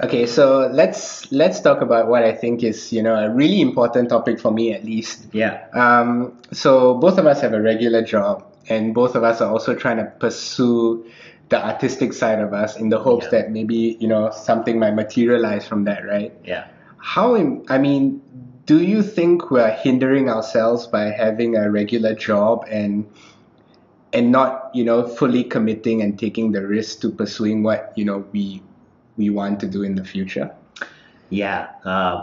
Okay, so let's talk about what I think is, a really important topic for me at least. Yeah. So both of us have a regular job, and both of us are also trying to pursue the artistic side of us in the hopes Yeah. that maybe, something might materialize from that, right? Yeah. I mean, do you think we're hindering ourselves by having a regular job and not, fully committing and taking the risk to pursuing what, we want to do in the future? Yeah.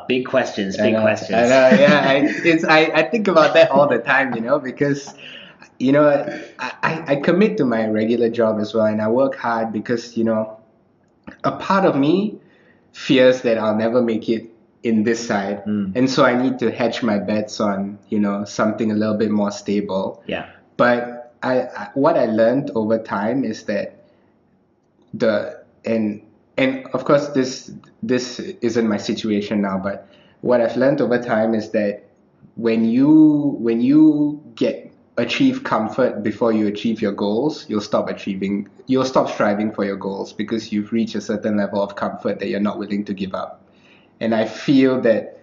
Big questions, I big know, I questions. know, yeah. I think about that all the time, because you know I commit to my regular job as well, and I work hard because a part of me fears that I'll never make it in this side, Mm, and so I need to hedge my bets on something a little bit more stable. yeah. But what I learned over time is that the and of course this isn't my situation now, but what I've learned over time is that when you get achieve comfort before you achieve your goals, you'll stop striving for your goals because you've reached a certain level of comfort that you're not willing to give up. And I feel that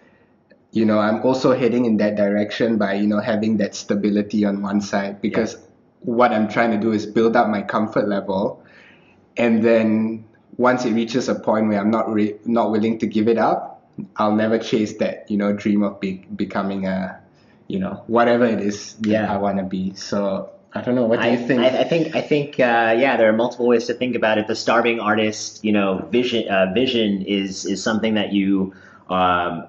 I'm also heading in that direction by having that stability on one side, Yeah. because what I'm trying to do is build up my comfort level, and then once it reaches a point where I'm not willing to give it up, I'll never chase that dream of becoming a whatever it is that I Yeah. want to be. So I don't know. What do you I, I, think? I think, yeah, there are multiple ways to think about it. The starving artist, vision is something that you um,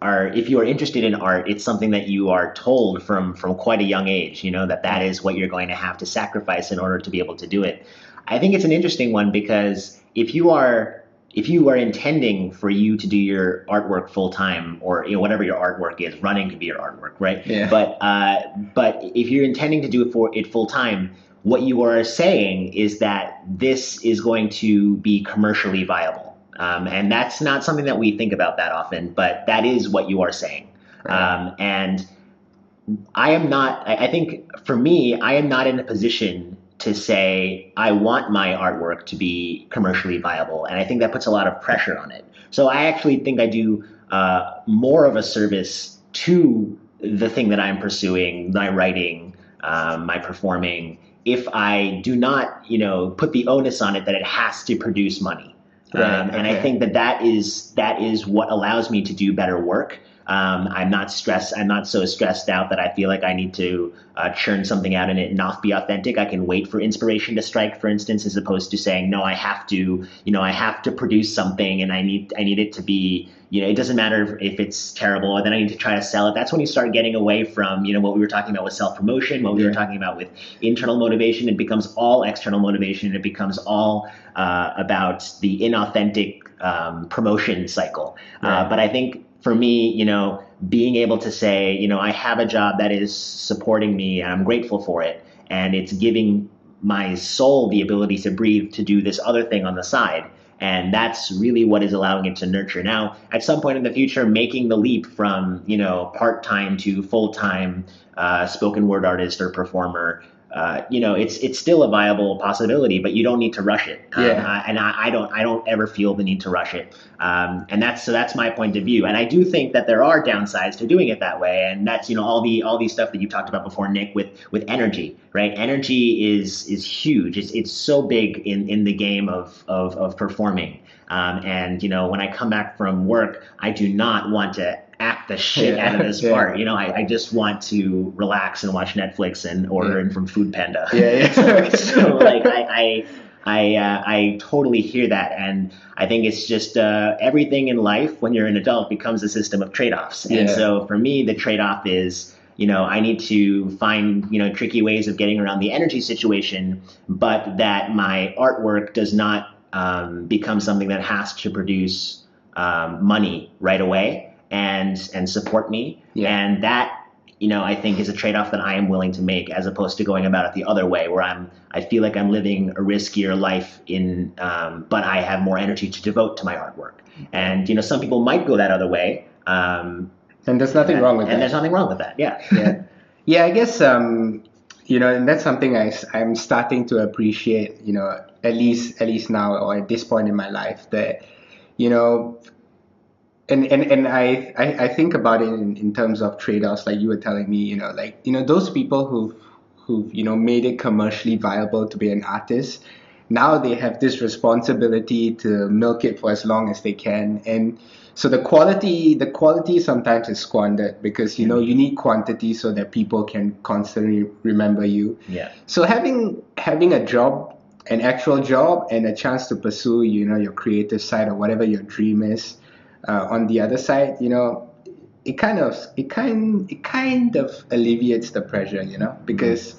are, if you are interested in art, it's something that you are told from quite a young age, that is what you're going to have to sacrifice in order to be able to do it. I think it's an interesting one because if you are intending for you to do your artwork full time, or whatever your artwork is, running could be your artwork, right? Yeah. But if you're intending to do it full time, what you are saying is that this is going to be commercially viable, and that's not something that we think about that often, but that is what you are saying. Right. And I am not, I think for me, I am not in a position to say I want my artwork to be commercially viable. And I think that puts a lot of pressure on it. So I actually think I do more of a service to the thing that I'm pursuing, my writing, my performing, if I do not, put the onus on it that it has to produce money. Right. And I Okay. think that is what allows me to do better work. I'm not stressed. I'm not so stressed out that I feel like I need to churn something out and it not be authentic. I can wait for inspiration to strike, for instance, as opposed to saying, no, I have to produce something, and I need it to be, it doesn't matter if it's terrible, and then I need to try to sell it. That's when you start getting away from, what we were talking about with self-promotion, what we were Yeah. talking about with internal motivation. It becomes all external motivation. It becomes all about the inauthentic promotion cycle. Right. But I think for me, being able to say, I have a job that is supporting me and I'm grateful for it, and it's giving my soul the ability to breathe, to do this other thing on the side. And that's really what is allowing it to nurture. Now, at some point in the future, making the leap from, part-time to full-time spoken word artist or performer, it's still a viable possibility, but you don't need to rush it. Yeah. I don't ever feel the need to rush it. And that's my point of view. And I do think that there are downsides to doing it that way. And that's, all these stuff that you talked about before, Nick, with energy, right? Energy is huge. It's so big in the game of performing. And when I come back from work, I do not want to act the shit out of Yeah. this Yeah. part. I just want to relax and watch Netflix and order in from Food Panda. Yeah. Yeah. So like I totally hear that, and I think it's just everything in life when you're an adult becomes a system of trade-offs. And Yeah. so for me, the trade-off is, I need to find, tricky ways of getting around the energy situation, but that my artwork does not become something that has to produce money right away and support me. Yeah. And that, I think is a trade-off that I am willing to make, as opposed to going about it the other way, where I feel like I'm living a riskier life but I have more energy to devote to my artwork. And some people might go that other way. And there's nothing wrong with And there's that. nothing wrong with that. Yeah. Yeah. Yeah, I guess and that's something I'm starting to appreciate, at least now, or at this point in my life, that you know, and I think about it in terms of trade-offs, like you were telling me, like, those people who've, made it commercially viable to be an artist, now they have this responsibility to milk it for as long as they can. And so the quality sometimes is squandered because, you need quantity so that people can constantly remember you. Yeah. So having a job, an actual job, and a chance to pursue, your creative side or whatever your dream is, on the other side, it kind of alleviates the pressure, because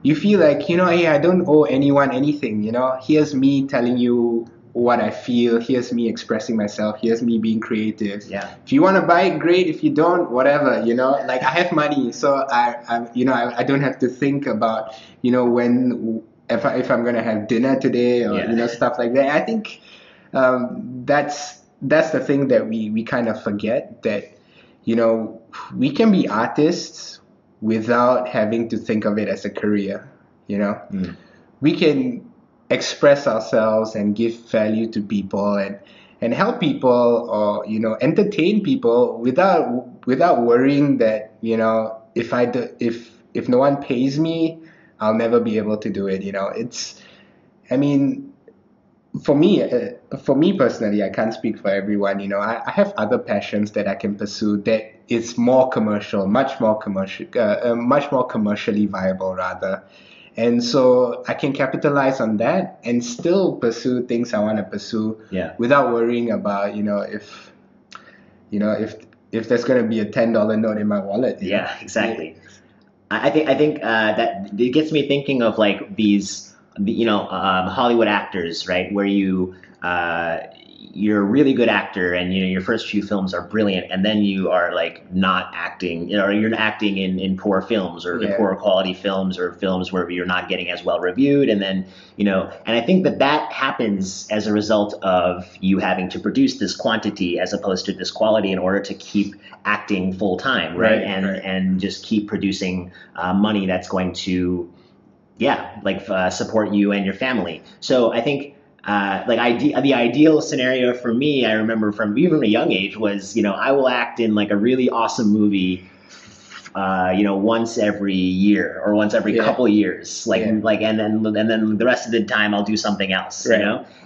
you feel like, hey, I don't owe anyone anything, here's me telling you what I feel, here's me expressing myself, here's me being creative. Yeah. If you want to buy it, great. If you don't, whatever, like I have money, so I don't have to think about, when if I'm gonna have dinner today, or stuff like that. I think that's the thing that we kind of forget, that we can be artists without having to think of it as a career. We can express ourselves and give value to people, and help people, or entertain people without worrying that if no one pays me, I'll never be able to do it. I mean, for me personally, I can't speak for everyone. I have other passions that I can pursue that is more commercial, much more commercially viable, rather. And so I can capitalize on that and still pursue things I want to pursue, without worrying about, if there's going to be a $10 note in my wallet. Yeah, exactly. I think that it gets me thinking of like these, Hollywood actors, right? Where you're a really good actor, and your first few films are brilliant, and then you are like not acting, or you're acting in poor films, or in poor quality films, or films where you're not getting as well reviewed, and then and I think that happens as a result of you having to produce this quantity as opposed to this quality in order to keep acting full time, right? And just keep producing money that's going to support you and your family. So I think the ideal scenario for me, I remember from even a young age, was I will act in like a really awesome movie, once every year or once every couple years, and then the rest of the time I'll do something else,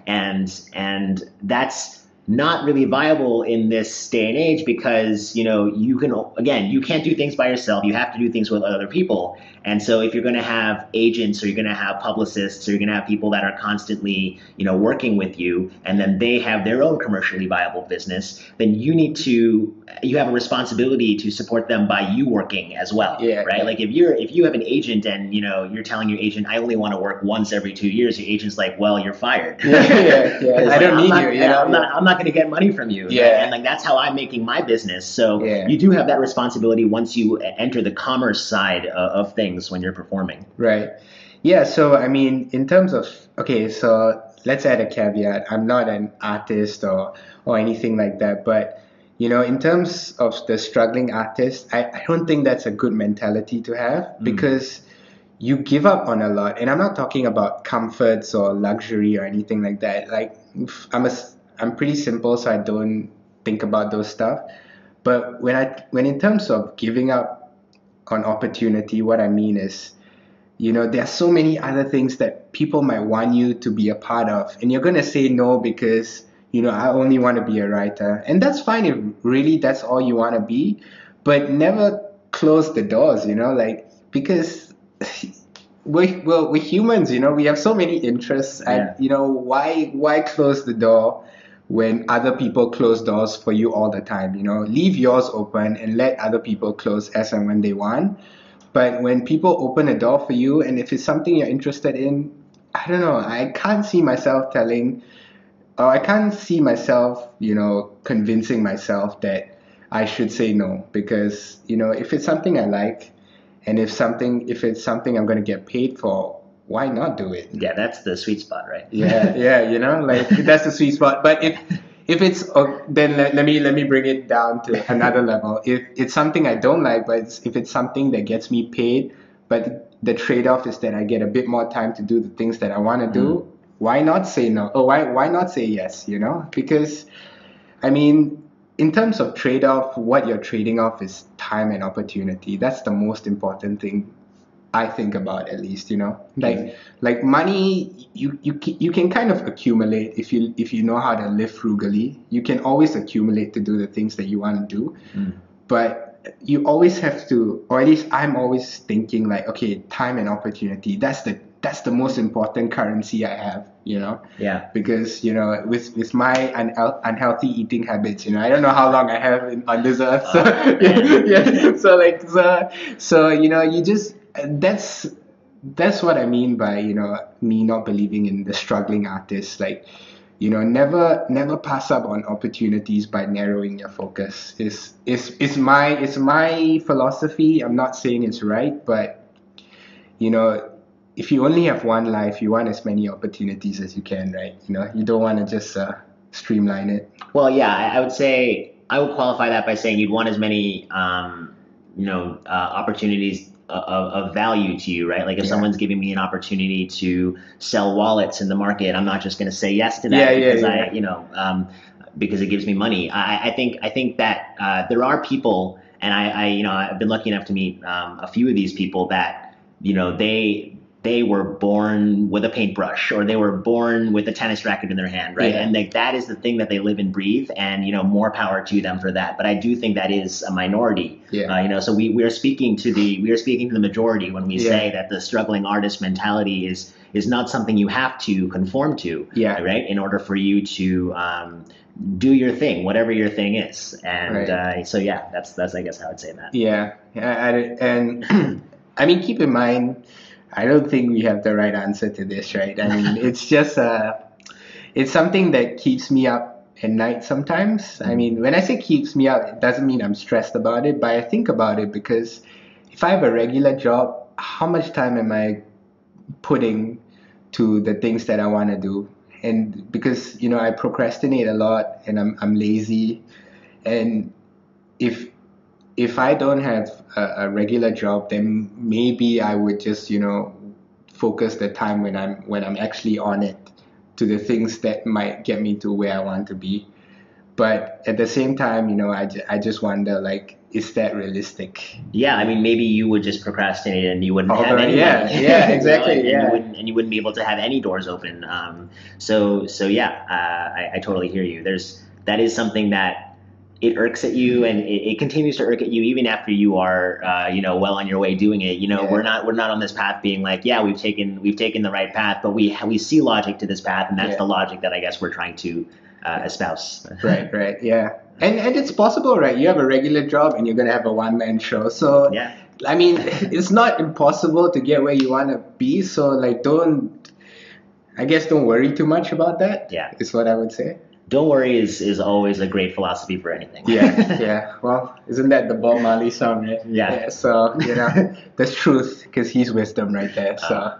and that's not really viable in this day and age, because you can't do things by yourself. You have to do things with other people. And so if you're going to have agents, or you're going to have publicists, or you're going to have people that are constantly working with you, and then they have their own commercially viable business, then you have a responsibility to support them by you working as well, right? Like if you have an agent, and you're telling your agent, I only want to work once every 2 years, your agent's like, well, you're fired. I don't need you. I'm not going to get money from you. And like that's how I'm making my business. So you do have that responsibility once you enter the commerce side of things when you're performing. Right. Yeah. So I mean, in terms of, okay, so let's add a caveat. I'm not an artist or anything like that, but in terms of the struggling artist, I don't think that's a good mentality to have, because you give up on a lot. And I'm not talking about comforts or luxury or anything like that. Like I'm pretty simple, so I don't think about those stuff. But when in terms of giving up on opportunity, what I mean is, there are so many other things that people might want you to be a part of, and you're going to say no because, I only want to be a writer. And that's fine if really that's all you want to be, but never close the doors, because we're humans, we have so many interests, and, why close the door when other people close doors for you all the time? Leave yours open and let other people close as and when they want. But when people open a door for you, and if it's something you're interested in, I don't know, I can't see myself convincing myself that I should say no, because, if it's something I like, and if it's something I'm going to get paid for, why not do it? Yeah, that's the sweet spot, right? Like that's the sweet spot. But if it's, then let me bring it down to another level. If it's something I don't like, but if it's something that gets me paid, but the trade-off is that I get a bit more time to do the things that I want to do, why not say no? Or why not say yes? Because I mean, in terms of trade-off, what you're trading off is time and opportunity. That's the most important thing I think about, at least, you know. Like money, you can kind of accumulate if you know how to live frugally. You can always accumulate to do the things that you want to do, but you always have to, or at least I'm always thinking like, okay, time and opportunity. That's the most important currency I have, you know. Yeah. Because with my unhealthy eating habits, I don't know how long I have on this earth. So yeah. So you just that's what I mean by me not believing in the struggling artist. Like, never pass up on opportunities by narrowing your focus. Is my philosophy. I'm not saying it's right, but if you only have one life, you want as many opportunities as you can, right? You don't want to just streamline it. Well, yeah, I would say I would qualify that by saying you'd want as many opportunities of value to you, right? Like if someone's giving me an opportunity to sell wallets in the market, I'm not just going to say yes to that because it gives me money. I think that there are people, and I've been lucky enough to meet a few of these people that they were born with a paintbrush, or they were born with a tennis racket in their hand, right? And that is the thing that they live and breathe, and more power to them for that. But I do think that is a minority. So we are speaking to the majority when we say that the struggling artist mentality is not something you have to conform to, right? In order for you to do your thing, whatever your thing is. And so that's I guess how I'd say that. And I mean, keep in mind, I don't think we have the right answer to this, right? I mean, it's just it's something that keeps me up at night sometimes. I mean, when I say keeps me up, it doesn't mean I'm stressed about it, but I think about it because if I have a regular job, how much time am I putting to the things that I want to do? And because I procrastinate a lot, and I'm lazy, and if I don't have a regular job, then maybe I would just focus the time when I'm actually on it to the things that might get me to where I want to be. But at the same time, I just wonder, like, is that realistic? Yeah, I mean, maybe you would just procrastinate and you wouldn't have any money. Yeah, exactly. And you wouldn't be able to have any doors open. So yeah, I totally hear you. That is something that it irks at you, and it continues to irk at you even after you are well on your way doing it. We're not on this path being like, yeah, we've taken the right path, but we see logic to this path, and that's the logic that I guess we're trying to espouse. Right, yeah. And it's possible, right? You have a regular job and you're gonna have a one-man show. So I mean, it's not impossible to get where you wanna be. So like, don't worry too much about that. Yeah, is what I would say. Don't worry is always a great philosophy for anything. Yeah. Well, isn't that the Bob Marley song, right? Yeah. So, that's truth, because he's wisdom right there. So.